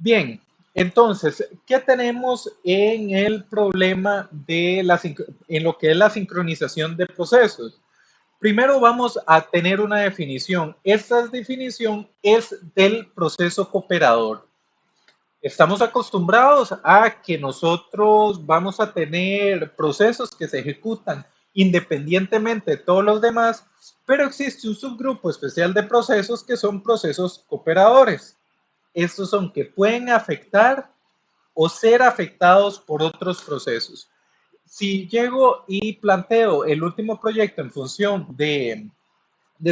Bien, entonces, ¿qué tenemos en el problema de en lo que es la sincronización de procesos? Primero vamos a tener una definición. Esta definición es del proceso cooperador. Estamos acostumbrados a que nosotros vamos a tener procesos que se ejecutan independientemente de todos los demás, pero existe un subgrupo especial de procesos que son procesos cooperadores. Estos son que pueden afectar o ser afectados por otros procesos. Si llego y planteo el último proyecto en función de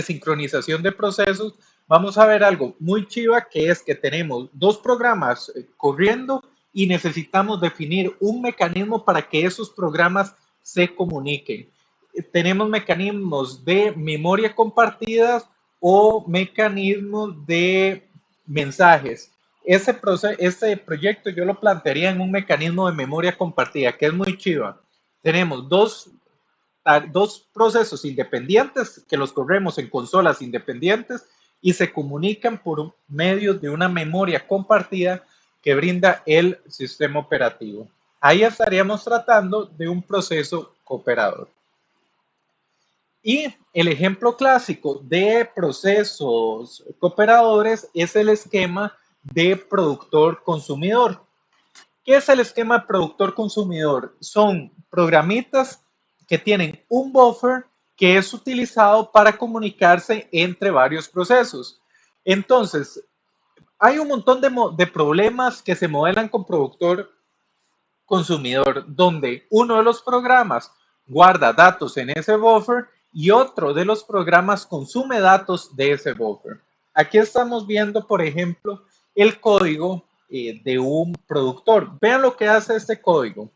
sincronización de procesos, vamos a ver algo muy chiva, que es que tenemos dos programas corriendo y necesitamos definir un mecanismo para que esos programas se comuniquen. Tenemos mecanismos de memoria compartidas o mecanismos de mensajes. Ese proyecto yo lo plantearía en un mecanismo de memoria compartida, que es muy chiva. Tenemos dos procesos independientes que los corremos en consolas independientes y se comunican por medio de una memoria compartida que brinda el sistema operativo. Ahí estaríamos tratando de un proceso cooperador. Y el ejemplo clásico de procesos cooperadores es el esquema de productor-consumidor. ¿Qué es el esquema productor-consumidor? Son programitas que tienen un buffer que es utilizado para comunicarse entre varios procesos. Entonces, hay un montón de problemas que se modelan con productor-consumidor, donde uno de los programas guarda datos en ese buffer y otro de los programas consume datos de ese buffer. Aquí estamos viendo, por ejemplo, el código de un productor. Vean lo que hace este código.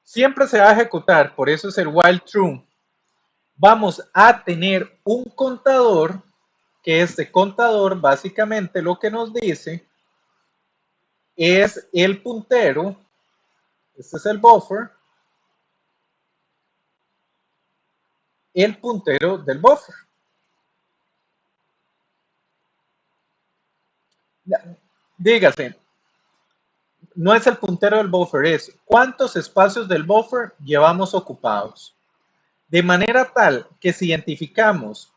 Siempre se va a ejecutar, por eso es el while true. Vamos a tener un contador, que este contador básicamente lo que nos dice es el puntero, este es el buffer, el puntero del buffer. Dígase, no es el puntero del buffer, es cuántos espacios del buffer llevamos ocupados. De manera tal que si identificamos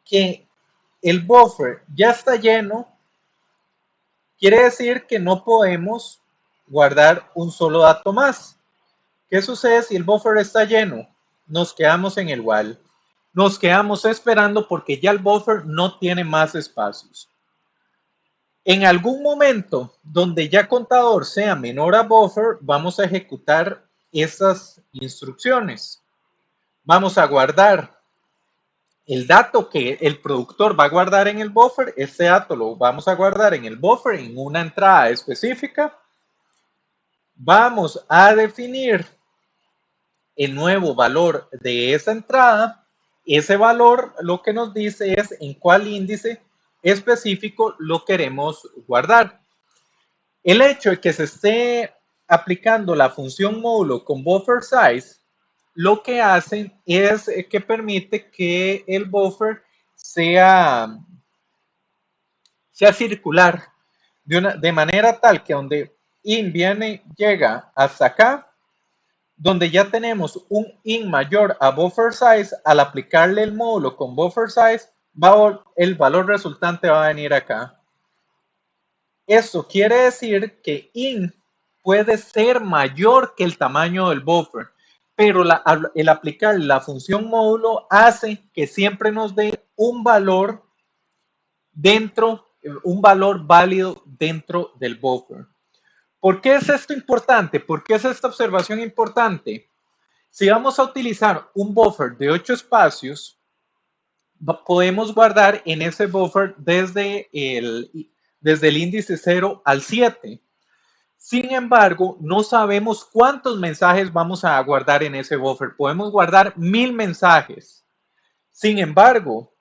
que el buffer ya está lleno, quiere decir que no podemos guardar un solo dato más. ¿Qué sucede si el buffer está lleno? Nos quedamos en el while. Nos quedamos esperando porque ya el buffer no tiene más espacios. En algún momento donde ya contador sea menor a buffer, vamos a ejecutar estas instrucciones. Vamos a guardar el dato que el productor va a guardar en el buffer. Este dato lo vamos a guardar en el buffer en una entrada específica. Vamos a definir el nuevo valor de esa entrada. Ese valor lo que nos dice es en cuál índice específico lo queremos guardar. El hecho de que se esté aplicando la función módulo con buffer size, lo que hacen es que permite que el buffer sea circular de manera tal que donde in llega hasta acá, donde ya tenemos un in mayor a buffer size, al aplicarle el módulo con buffer size, el valor resultante va a venir acá. Esto quiere decir que in puede ser mayor que el tamaño del buffer, pero el aplicar la función módulo hace que siempre nos dé un valor un valor válido dentro del buffer. ¿Por qué es esto importante? ¿Por qué es esta observación importante? Si vamos a utilizar un buffer de 8 espacios, podemos guardar en ese buffer desde el índice 0 al 7. Sin embargo, no sabemos cuántos mensajes vamos a guardar en ese buffer. Podemos guardar 1000 mensajes. Sin embargo,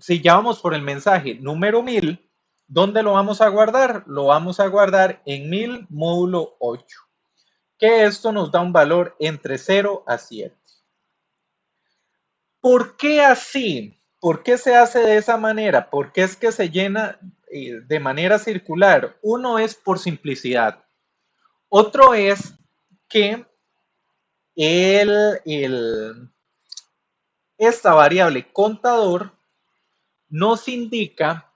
si ya vamos por el mensaje número 1000, ¿dónde lo vamos a guardar? Lo vamos a guardar en 1000 módulo 8, que esto nos da un valor entre 0 a 7. ¿Por qué así? ¿Por qué se hace de esa manera? ¿Por qué es que se llena? de manera circular. Uno es por simplicidad. Otro es que esta variable contador nos indica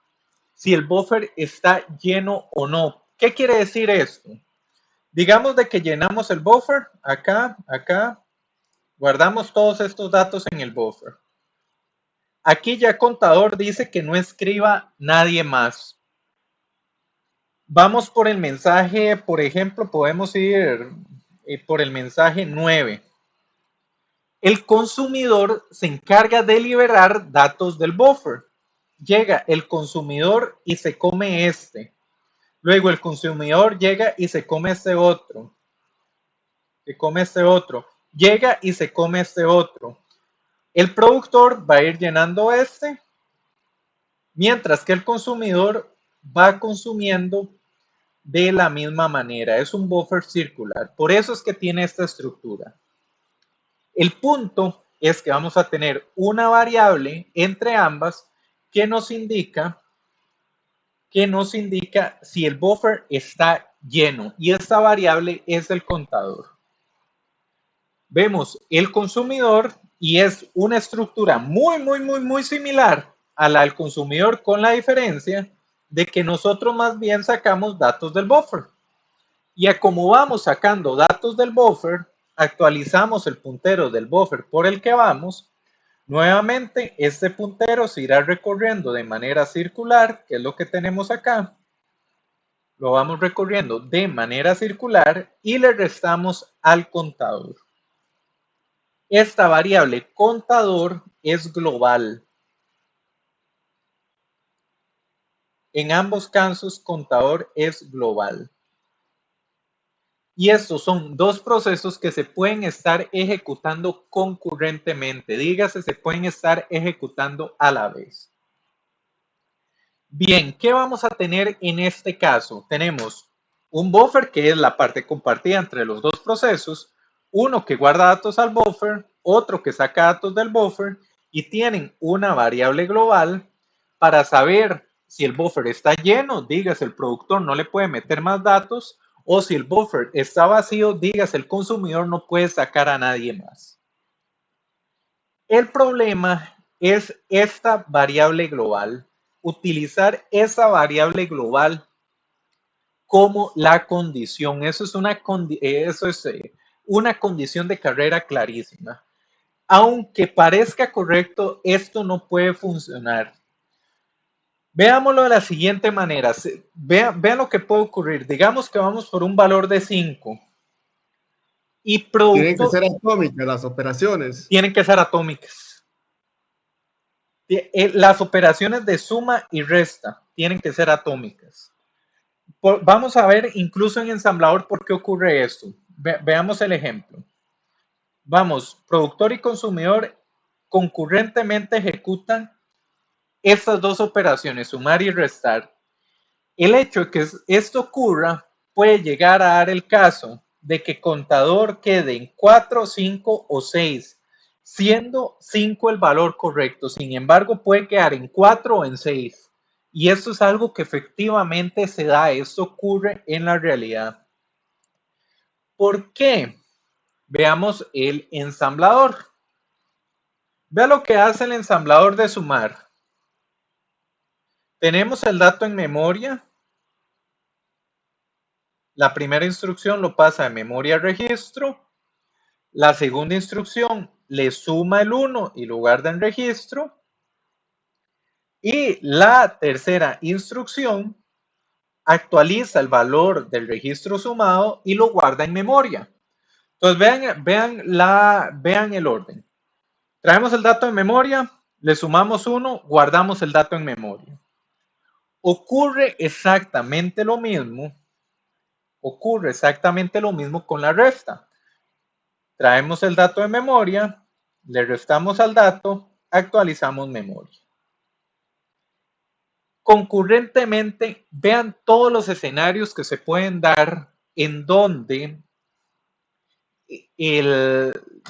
si el buffer está lleno o no. ¿Qué quiere decir esto? Digamos de que llenamos el buffer, acá, guardamos todos estos datos en el buffer. Aquí ya contador dice que no escriba nadie más. Vamos por el mensaje, por ejemplo, podemos ir por el mensaje 9. El consumidor se encarga de liberar datos del buffer. Llega el consumidor y se come este. Luego el consumidor llega y se come este otro. Llega y se come este otro. El productor va a ir llenando este, mientras que el consumidor va consumiendo de la misma manera. Es un buffer circular. Por eso es que tiene esta estructura. El punto es que vamos a tener una variable entre ambas que nos indica si el buffer está lleno, y esta variable es el contador. Vemos el consumidor y es una estructura muy similar a la del consumidor, con la diferencia de que nosotros más bien sacamos datos del buffer. Y a como vamos sacando datos del buffer, actualizamos el puntero del buffer por el que vamos. Nuevamente, este puntero se irá recorriendo de manera circular, que es lo que tenemos acá. Lo vamos recorriendo de manera circular y le restamos al contador. Esta variable contador es global. En ambos casos, contador es global. Y estos son dos procesos que se pueden estar ejecutando concurrentemente. Dígase, se pueden estar ejecutando a la vez. Bien, ¿qué vamos a tener en este caso? Tenemos un buffer, que es la parte compartida entre los dos procesos, uno que guarda datos al buffer, otro que saca datos del buffer, y tienen una variable global para saber si el buffer está lleno, dígase el productor no le puede meter más datos, o si el buffer está vacío, dígase el consumidor no puede sacar a nadie más. El problema es esta variable global, utilizar esa variable global como la condición. Eso es una condición de carrera clarísima. Aunque parezca correcto, esto no puede funcionar. Veámoslo de la siguiente manera. Vean lo que puede ocurrir. Digamos que vamos por un valor de 5. Y tienen que ser atómicas las operaciones. Tienen que ser atómicas. Las operaciones de suma y resta tienen que ser atómicas. Vamos a ver incluso en ensamblador por qué ocurre esto. Veamos el ejemplo. Vamos, productor y consumidor concurrentemente ejecutan estas dos operaciones, sumar y restar. El hecho de que esto ocurra puede llegar a dar el caso de que contador quede en 4, 5 o 6, siendo 5 el valor correcto. Sin embargo, puede quedar en 4 o en 6. Y esto es algo que efectivamente se da, esto ocurre en la realidad. ¿Por qué? Veamos el ensamblador. Vea lo que hace el ensamblador de sumar. Tenemos el dato en memoria. La primera instrucción lo pasa de memoria a registro. La segunda instrucción le suma el 1 y lo guarda en registro. Y la tercera instrucción actualiza el valor del registro sumado y lo guarda en memoria. Entonces vean el orden. Traemos el dato en memoria, le sumamos 1, guardamos el dato en memoria. Ocurre exactamente lo mismo con la resta. Traemos el dato de memoria, le restamos al dato, actualizamos memoria. Concurrentemente, vean todos los escenarios que se pueden dar en donde,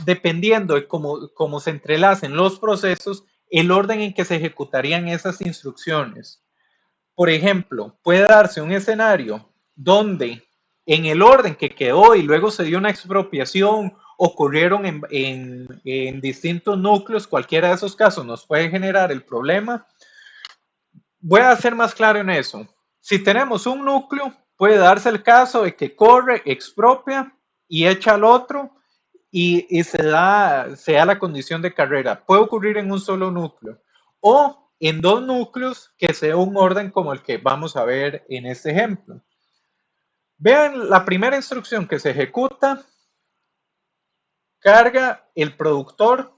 dependiendo de cómo se entrelacen los procesos, el orden en que se ejecutarían esas instrucciones. Por ejemplo, puede darse un escenario donde en el orden que quedó y luego se dio una expropiación, ocurrieron en distintos núcleos, cualquiera de esos casos nos puede generar el problema. Voy a ser más claro en eso. Si tenemos un núcleo, puede darse el caso de que corre, expropia y echa al otro y se da la condición de carrera. Puede ocurrir en un solo núcleo o en dos núcleos que sea un orden como el que vamos a ver en este ejemplo. Vean la primera instrucción que se ejecuta, carga el productor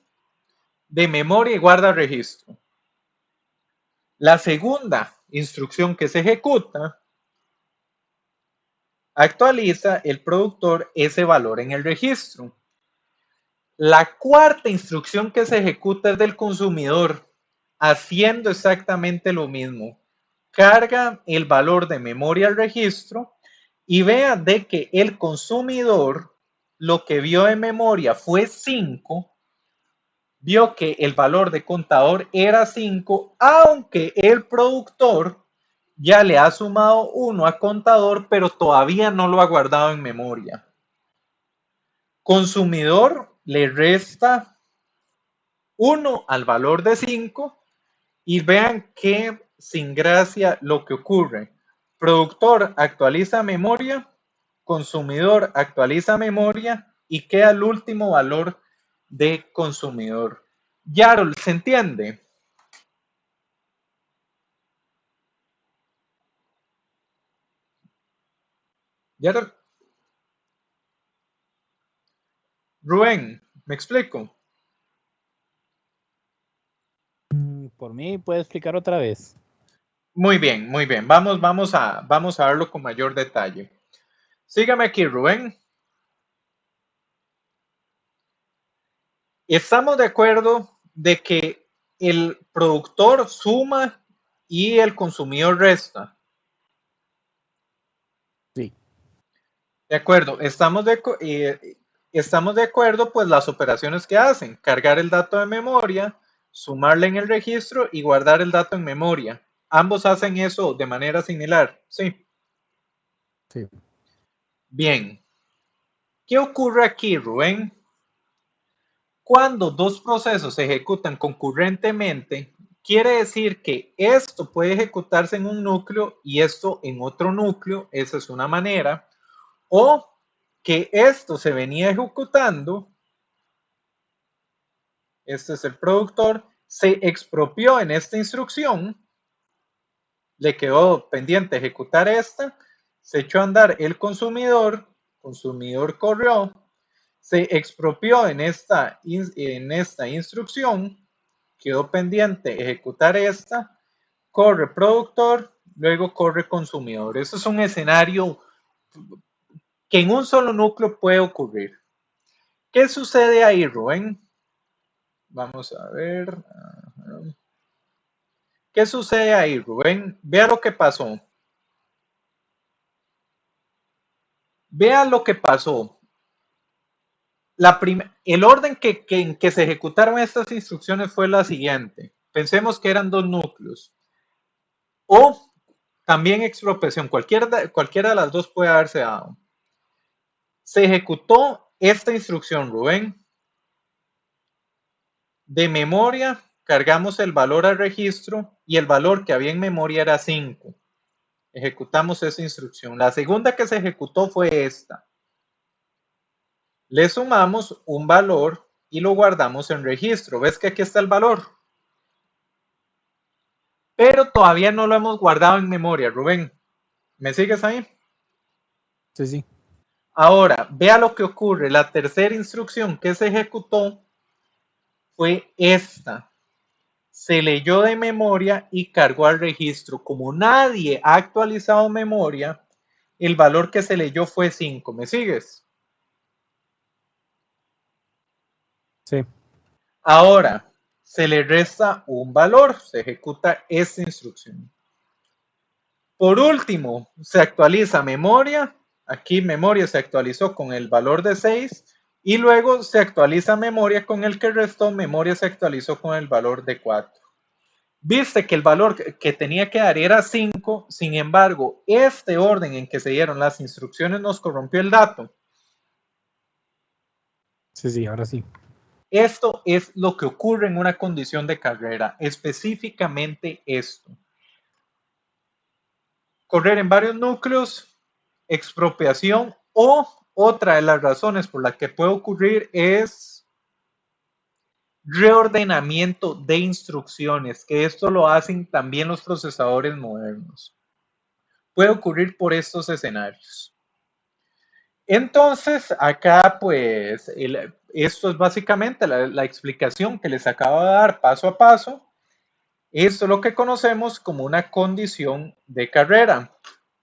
de memoria y guarda registro. La segunda instrucción que se ejecuta, actualiza el productor ese valor en el registro. La cuarta instrucción que se ejecuta es del consumidor, haciendo exactamente lo mismo. Carga el valor de memoria al registro y vea de que el consumidor lo que vio en memoria fue 5, vio que el valor de contador era 5, aunque el productor ya le ha sumado 1 a contador, pero todavía no lo ha guardado en memoria. Consumidor le resta 1 al valor de 5 y vean que sin gracia lo que ocurre. Productor actualiza memoria, consumidor actualiza memoria y queda el último valor de consumidor. Yarol, ¿se entiende? Yarol. Rubén, ¿me explico? Por mí, puede explicar otra vez. Muy bien, muy bien. Vamos a verlo con mayor detalle. Sígame aquí, Rubén. Estamos de acuerdo de que el productor suma y el consumidor resta. Sí. De acuerdo, estamos de acuerdo, pues las operaciones que hacen, cargar el dato de memoria, sumarle en el registro y guardar el dato en memoria. Ambos hacen eso de manera similar, ¿sí? Sí. Bien. ¿Qué ocurre aquí, Rubén? Cuando dos procesos se ejecutan concurrentemente, quiere decir que esto puede ejecutarse en un núcleo y esto en otro núcleo, esa es una manera, o que esto se venía ejecutando, este es el productor, se expropió en esta instrucción, le quedó pendiente ejecutar esta, se echó a andar el consumidor corrió, se expropió en esta instrucción, quedó pendiente ejecutar esta, corre productor, luego corre consumidor. Eso es un escenario que en un solo núcleo puede ocurrir. ¿Qué sucede ahí, Rubén? Vamos a ver. ¿Qué sucede ahí, Rubén? Vea lo que pasó. Vea lo que pasó. El orden en que se ejecutaron estas instrucciones fue la siguiente. Pensemos que eran dos núcleos. O también expropiación. Cualquiera de las dos puede haberse dado. Se ejecutó esta instrucción, Rubén. De memoria, cargamos el valor al registro y el valor que había en memoria era 5. Ejecutamos esa instrucción. La segunda que se ejecutó fue esta. Le sumamos un valor y lo guardamos en registro. ¿Ves que aquí está el valor? Pero todavía no lo hemos guardado en memoria, Rubén. ¿Me sigues ahí? Sí, sí. Ahora, vea lo que ocurre. La tercera instrucción que se ejecutó fue esta. Se leyó de memoria y cargó al registro. Como nadie ha actualizado memoria, el valor que se leyó fue 5. ¿Me sigues? Sí. Ahora, se le resta un valor. Se ejecuta esta instrucción. Por último, se actualiza memoria. Aquí memoria se actualizó con el valor de 6 y luego se actualiza memoria con el que restó. Memoria se actualizó con el valor de 4. Viste que el valor que tenía que dar era 5, sin embargo, este orden en que se dieron las instrucciones nos corrompió el dato. Sí, ahora sí. Esto es lo que ocurre en una condición de carrera, específicamente esto. Correr en varios núcleos, expropiación o otra de las razones por la que puede ocurrir es reordenamiento de instrucciones, que esto lo hacen también los procesadores modernos. Puede ocurrir por estos escenarios. Entonces, acá pues, esto es básicamente la explicación que les acabo de dar paso a paso. Esto es lo que conocemos como una condición de carrera.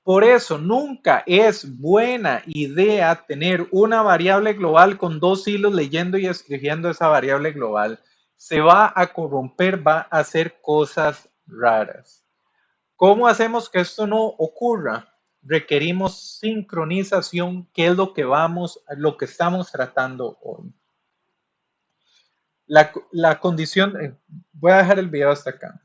Por eso, nunca es buena idea tener una variable global con dos hilos leyendo y escribiendo esa variable global. Se va a corromper, va a hacer cosas raras. ¿Cómo hacemos que esto no ocurra? Requerimos sincronización, que es lo que estamos tratando hoy. La condición, voy a dejar el video hasta acá.